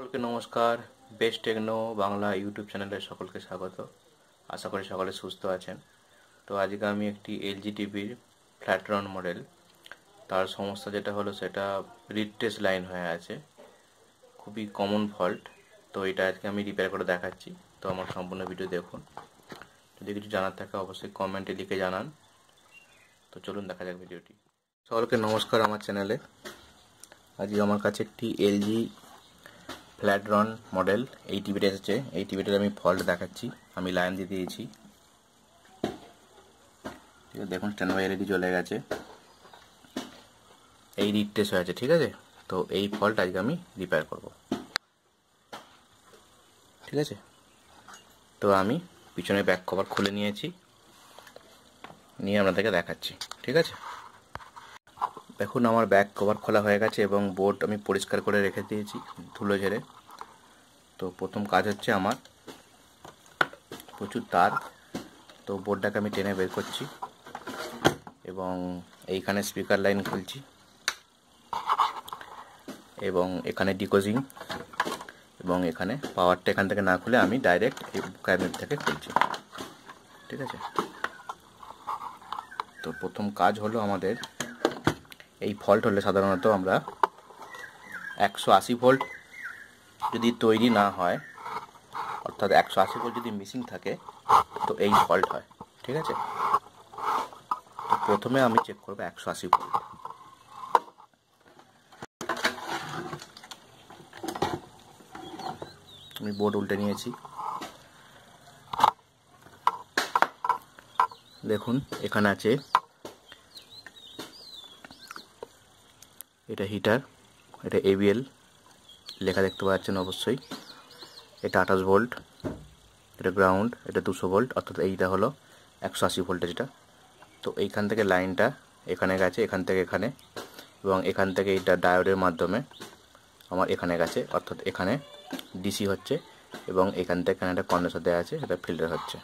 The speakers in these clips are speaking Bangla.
সকলকে নমস্কার। বেস্ট টেকনো বাংলা ইউটিউব চ্যানেলে সকলকে স্বাগত। আশা করি সকলে সুস্থ আছেন। তো আজকে আমি একটি এলজি টিভির ফ্ল্যাট রাউন্ড মডেল, তার সমস্যা যেটা হলো সেটা রিট্রেস লাইন হয়ে আছে, খুবই কমন ফল্ট। তো এটা আজকে আমি রিপেয়ার করে দেখাচ্ছি। তো আমার সম্পূর্ণ ভিডিও দেখুন। যদি কিছু জানার থাকে অবশ্যই কমেন্টে লিখে জানান। তো চলুন দেখা যাক ভিডিওটি। সকলকে নমস্কার আমার চ্যানেলে। আজকে আমার কাছে একটি এলজি ফ্ল্যাট রাউন্ড মডেল এই টিভিটা এসেছে। এই টিভিটার আমি ফল্ট দেখাচ্ছি। আমি লাইন দিয়ে দিয়েছি, ঠিক আছে। দেখুন স্ট্যান্ড বাই এলইডি জ্বলে গেছে, এই রিট্রেস হয়ে আছে, ঠিক আছে। তো এই ফল্ট আজকে আমি রিপেয়ার করব, ঠিক আছে। তো আমি পিছনে ব্যাক কভার খুলে নিয়েছি, নিয়ে আপনাদেরকে দেখাচ্ছি, ঠিক আছে। দেখুন আমার ব্যাক কভার খোলা হয়ে গেছে এবং বোর্ড আমি পরিষ্কার করে রেখে দিয়েছি ধুলো ঝেড়ে। তো প্রথম কাজ হচ্ছে আমার প্রচুর তার, তো বোর্ডটাকে আমি টেনে বের করছি এবং এইখানে স্পিকার লাইন খুলছি এবং এখানে ডিকোজিং এবং এখানে পাওয়ারটা এখান থেকে না খুলে আমি ডাইরেক্ট এই ক্যাবিনেট থেকে খুলছি, ঠিক আছে। তো প্রথম কাজ হলো আমাদের, এই ফল্ট হলে সাধারণত আমরা 180 ভোল্ট যদি তৈরি না হয়, অর্থাৎ 180 ভোল্ট যদি মিসিং থাকে, তো এই ফল্ট হয়, ঠিক আছে। তো প্রথমে আমি চেক করব 180 ভোল্ট। আমি বোর্ড উল্টে নিয়েছি। দেখুন এখানে আছে, এটা হিটার, এটা এবিএল লেখা দেখতে পাচ্ছেন অবশ্যই। এটা 28 ভোল্ট, এটা গ্রাউন্ড, এটা 200 ভোল্ট, অর্থাৎ এইটা হলো 180 ভোল্টের যেটা। তো এইখান থেকে লাইনটা এখানে গেছে, এখান থেকে এখানে, এবং এখান থেকে এইটা ডায়োডের মাধ্যমে আমার এখানে গেছে, অর্থাৎ এখানে ডিসি হচ্ছে এবং এখান থেকে এখানে একটা কন্ডেন্সার দেওয়া আছে, এটা ফিল্টার হচ্ছে,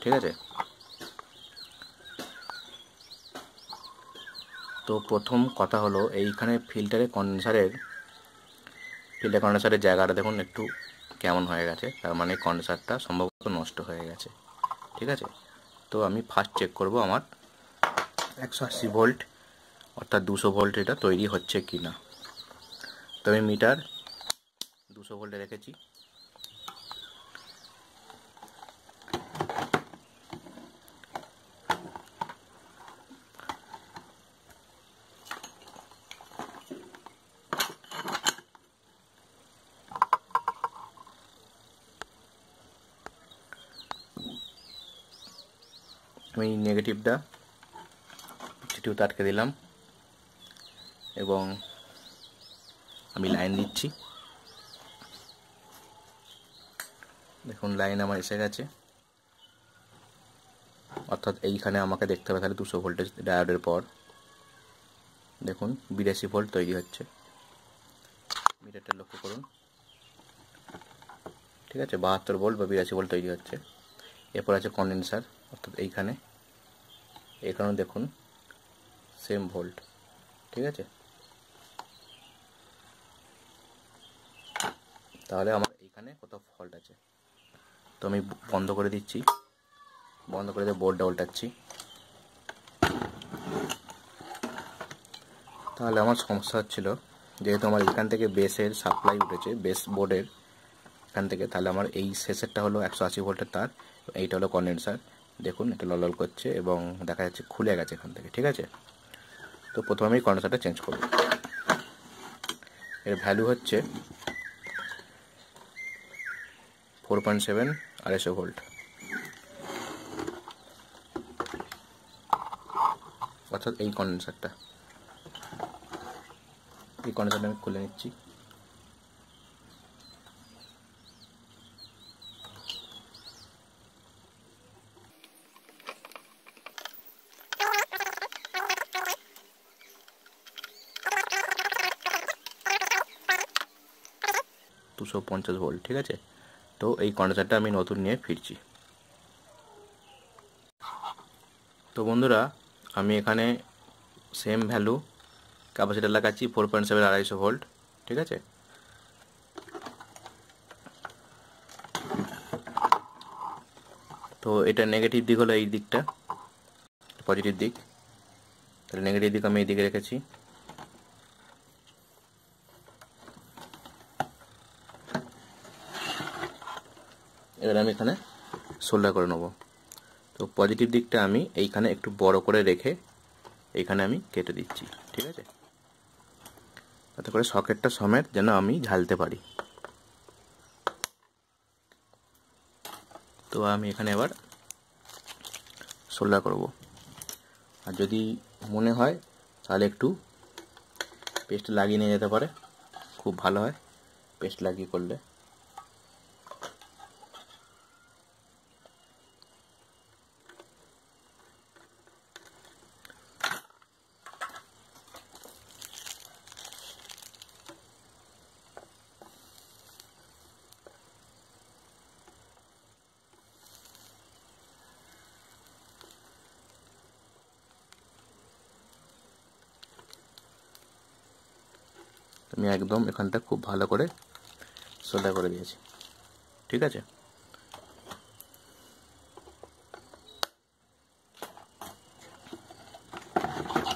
ঠিক আছে। তো প্রথম কথা হলো এইখানে ফিল্টার কন্ডেন্সারের জায়গাটা দেখুন একটু কেমন হয়ে গেছে, তার মানে কন্ডেন্সারটা সম্ভবত নষ্ট হয়ে গেছে, ঠিক আছে। তো আমি ফার্স্ট চেক করব আমার 180 ভোল্ট অর্থাৎ 200 ভোল্ট এটা তৈরি হচ্ছে কি না। তো আমি মিটার 200 ভোল্টে রেখেছি। আমি নেগেটিভটা পজিটিভটা আটকে দিলাম এবং আমি লাইন দিচ্ছি। দেখুন লাইন আমার এসে গেছে, অর্থাৎ এইখানে আমাকে দেখতে হবে তাহলে 200 ভোল্টেজ ডায়োডের পর দেখুন 82 ভোল্ট তৈরি হচ্ছে। মিটারটা লক্ষ্য করুন, ঠিক আছে, 72 ভোল্ট বা 82 ভোল্ট তৈরি হচ্ছে। এরপর আছে কন্ডেন্সার, অর্থাৎ এখানেও দেখুন সেম ভোল্ট, ঠিক আছে। তাহলে আমার এইখানে কোথাও ফল্ট আছে। তো আমি বন্ধ করে দিচ্ছি, বন্ধ করে দিয়ে বোর্ডটা উল্টাচ্ছি। তাহলে আমার সমস্যা হচ্ছিল, যেহেতু আমার এখান থেকে বেসের সাপ্লাই উঠেছে, বেস বোর্ডের এখান থেকে, তাহলে আমার এই শেষেরটা হলো 180 ভোল্টের তার, এইটা হলো কন্ডেন্সার। দেখুন এটা লল করছে এবং দেখা যাচ্ছে খুলে গেছে এখান থেকে, ঠিক আছে। তো প্রথমে আমি কন্ডেন্সারটা চেঞ্জ করব। এর ভ্যালু হচ্ছে 4.7 250 ভোল্ট, অর্থাৎ এই কন্ডেন্সারটা আমি খুলে নিচ্ছি। দুশো 250 ভোল্ট, ঠিক আছে। তো এই কন্ডেন্সারটা আমি নতুন নিয়ে ফিরছি। তো বন্ধুরা আমি এখানে সেম ভ্যালু ক্যাপাসিটার লাগাচ্ছি 4.7 250 ভোল্ট, ঠিক আছে। তো এটা নেগেটিভ দিক হলো এই দিকটা, পজিটিভ দিক। তাহলে নেগেটিভ দিক আমি এই দিকে রেখেছি। এবার আমি এখানে সোল্ডার করে নেব। তো পজিটিভ দিকটা আমি এইখানে একটু বড় করে রেখে এইখানে আমি কেটে দিচ্ছি, ঠিক আছে, তাতে করে সকেটটা সমেত যেন আমি ঝালতে পারি। তো আমি এখানে এবার সোল্ডার করব। আর যদি মনে হয় তাহলে একটু পেস্ট লাগিয়ে নিয়ে যেতে পারে, খুব ভালো হয় পেস্ট লাগিয়ে করলে। আমি একদম এখানটা খুব ভালো করে সোল্ডার করে দিয়েছি, ঠিক আছে।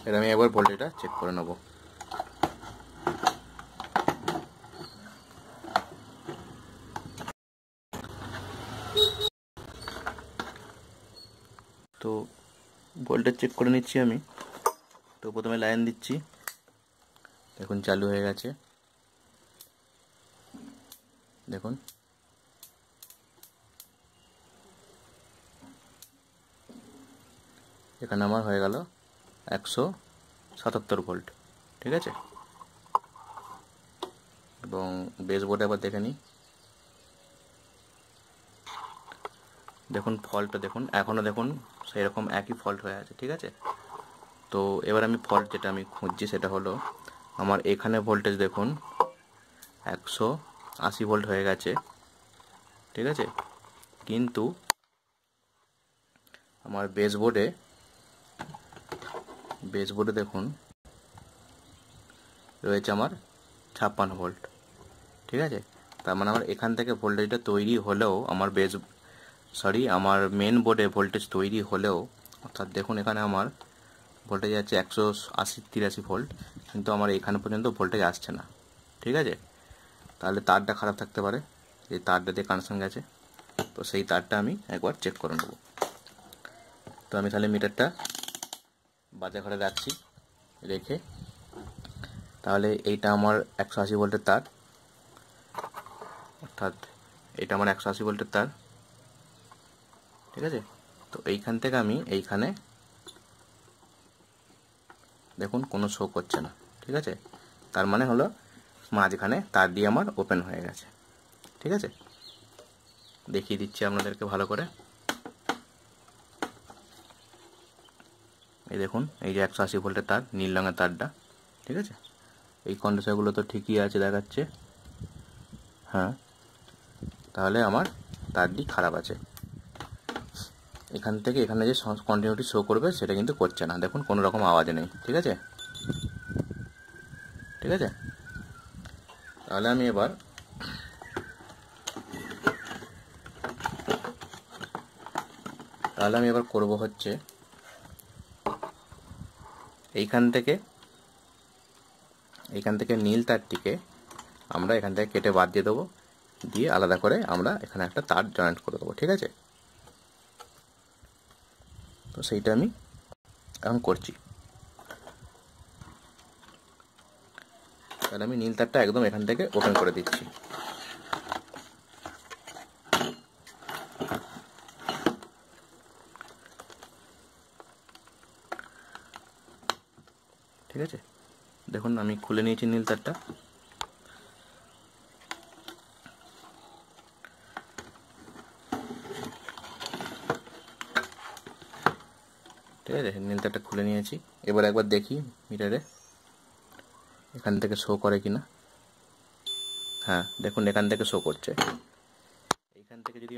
এবার আমি একবার ভোল্টেজটা চেক করে নেব। তো ভোল্টেজ চেক করে নিচ্ছি আমি। তো প্রথমে লাইন দিচ্ছি, দেখুন চালু হয়ে গেছে, দেখুন। এখানে আমার হয়ে গেল 177 ভোল্ট, ঠিক আছে। এবং বেস বোর্ডে আবার দেখে নিই, দেখুন ফল্টটা দেখুন, এখনও দেখুন সেই রকম একই ফল্ট হয়ে আছে, ঠিক আছে। তো এবার আমি ফল্ট যেটা আমি খুঁজছি সেটা হলো আমার এখানে ভোল্টেজ দেখুন 180 ভোল্ট হয়ে গেছে, ঠিক আছে, কিন্তু আমার বেস বোর্ডে দেখুন রয়েছে আমার 56 ভোল্ট, ঠিক আছে। তার মানে আমার এখান থেকে ভোল্টেজটা তৈরি হলেও আমার মেন বোর্ডে ভোল্টেজ তৈরি হলেও, অর্থাৎ দেখুন এখানে আমার ভোল্টেজ আছে 183 ভোল্ট, কিন্তু আমার এখানে পর্যন্ত ভোল্টেজ আসছে না, ঠিক আছে। তাহলে তারটা খারাপ থাকতে পারে, এই তারটা দিয়ে কানেকশন গেছে। তো সেই তারটা আমি একবার চেক করে নেব। তো আমি তাহলে মিটারটা বাজে ঘরে রাখছি, রেখে তাহলে এইটা আমার 180 ভোল্টের তার, অর্থাৎ এটা আমার 180 ভোল্টের তার, ঠিক আছে। তো এইখান থেকে আমি এইখানে দেখুন কোনো শো করছে না, ঠিক আছে। তার মানে হলো মাঝখানে তার দিয়ে আমার ওপেন হয়ে গেছে, ঠিক আছে। দেখিয়ে দিচ্ছি আপনাদেরকে ভালো করে। এই দেখুন, এই যে 180 ভোল্টের তার, নীল রঙের তারটা, ঠিক আছে। এই কন্ডেন্সারগুলো তো ঠিকই আছে দেখাচ্ছে, হ্যাঁ। তাহলে আমার তারটি খারাপ আছে। এখান থেকে এখানে যে কন্টিনিউটি শো করবে সেটা কিন্তু করছে না, দেখুন কোনো রকম আওয়াজ নেই, ঠিক আছে, ঠিক আছে। তাহলে আমি এবার করব হচ্ছে এইখান থেকে নীল তারটিকে আমরা এখান থেকে কেটে বাদ দিয়ে দেবো, দিয়ে আলাদা করে আমরা এখানে একটা তার জয়েন্ট করে দেবো, ঠিক আছে। তো সেইটা আমি এখন করছি। তাহলে আমি নীল তারটা একদম এখান থেকে ওপেন করে দিচ্ছি, ঠিক আছে। দেখুন আমি খুলে নিয়েছি নীল তারটা। ঠিক আছে, নীল তারটা খুলে নিয়েছি। এবার একবার দেখি মিটারে এখান থেকে শো করে কিনা। হ্যাঁ দেখুন এখান থেকে শো করছে। এইখান থেকে যদি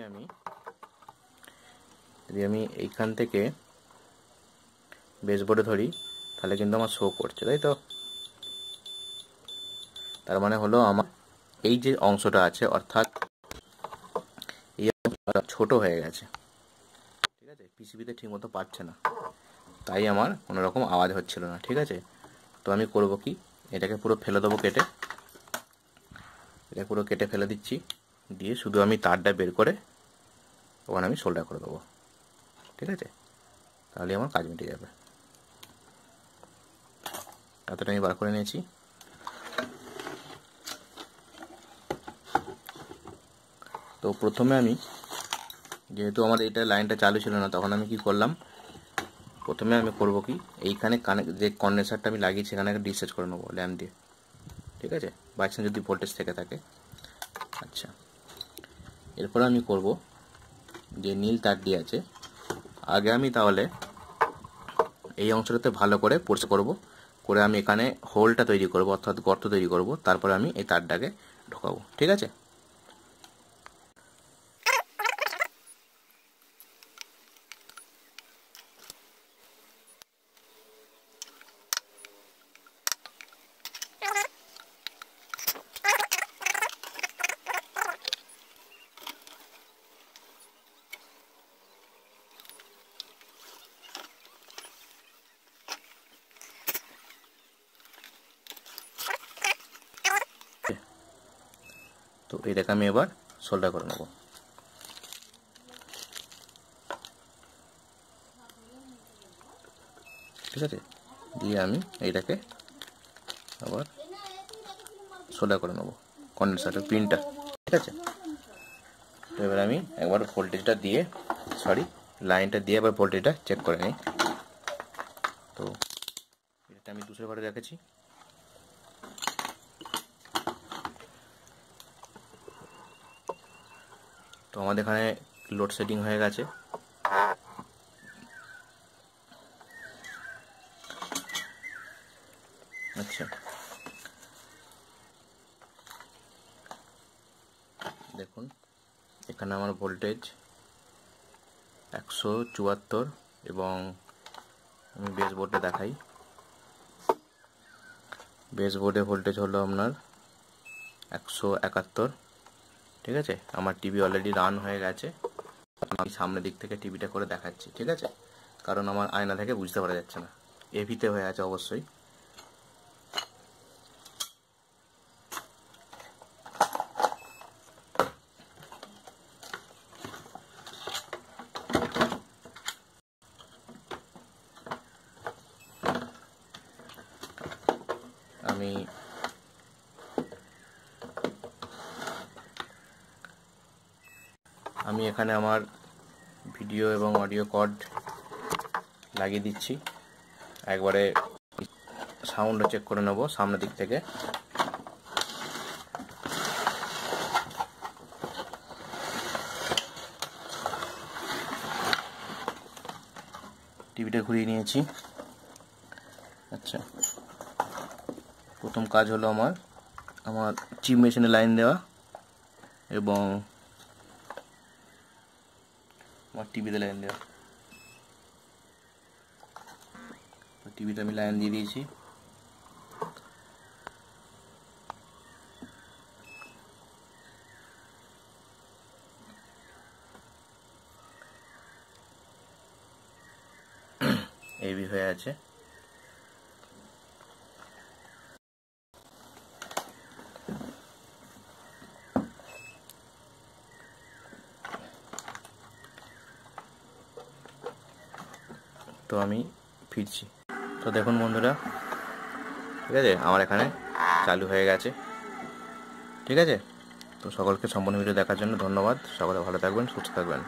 আমি এইখান থেকে বেসবোর্ডে ধরি তাহলে কিন্তু আমার শো করছে, তাই তো। তার মানে হলো আমার এই যে অংশটা আছে, অর্থাৎ এই ছোট হয়ে গেছে, পিসিবিতে ঠিকমতো পাচ্ছে না, তাই আমার কোনো রকম আওয়াজ হচ্ছিল না। ঠিক আছে, তো আমি করব কি, এটাকে পুরো ফেলে দেবো কেটে, এটা পুরো কেটে ফেলে দিচ্ছি, দিয়ে শুধু আমি তারটা বের করে ওখানে আমি সোল্ডার করে দেবো। ঠিক আছে, তাহলে আমার কাজ মিটে যাবে। এতটা আমি বার করে নিয়েছি। তো প্রথমে আমি, যেহেতু আমার এইটা লাইনটা চালু ছিল না, তখন আমি কি করলাম, প্রথমে আমি করব কি, এইখানে যে কন্ডেন্সারটা আমি লাগিয়েছি সেখানে একটা ডিসচার্জ করে নেবো ল্যাম্প দিয়ে। ঠিক আছে, বাই চান্স যদি ভোল্টেজ থেকে থাকে। আচ্ছা, এরপরে আমি করব, যে নীল তারটি আছে, আগে আমি তাহলে এই অংশটাতে ভালো করে পরিষ্কার করব, করে আমি এখানে হোলটা তৈরি করব, অর্থাৎ গর্ত তৈরি করব, তারপরে আমি এই তারটাকে ঢোকাবো। ঠিক আছে, তো এটাকে আমি এবার সোল্ডার করে নেব। ঠিক আছে, দিয়ে আমি এইটাকে আবার সোল্ডার করে নেব কন্ডেন্সারের পিনটা। ঠিক আছে, তো এবার আমি একবার ভোল্টেজটা দিয়ে, লাইনটা দিয়ে এবার ভোল্টেজটা চেক করে নিই। তো এটা আমি দুশো ঘরে রেখেছি। তো আমাদের এখানে লোড সেটিং হয়ে গেছে। আচ্ছা, দেখুন এখানে আমার ভোল্টেজ 174 এবং আমি বেস বোর্ডে দেখাই, বেস বোর্ডে ভোল্টেজ হলো আপনার 171। ঠিক আছে, আমার টিভি অলরেডি রান হয়ে গেছে, আমি সামনের দিক থেকে টিভিটা করে দেখাচ্ছি। ঠিক আছে, কারণ আমার আয়না থেকে বুঝতে পারা যাচ্ছে না, এভিতে হয়ে আছে অবশ্যই। আমি এখানে আমার ভিডিও এবং অডিও কর্ড লাগিয়ে দিচ্ছি, একবারে সাউন্ডও চেক করে নেব সামনের দিক থেকে। টিভিটা ঘুরিয়ে নিয়েছি। আচ্ছা, প্রথম কাজ হলো আমার চিপ মেশিনে লাইন দেওয়া এবং আমার টিভিতে লাইন দেওয়া। টিভিতে আমি লাইন দিয়ে দিয়েছি। এবি হয়ে আছে। তো আমি ফিরছি। তো দেখুন বন্ধুরা, ঠিক আছে, আমার এখানে চালু হয়ে গেছে। ঠিক আছে, তো সকলকে সম্পূর্ণ ভিডিও দেখার জন্য ধন্যবাদ। সকলে ভালো থাকবেন, সুস্থ থাকবেন।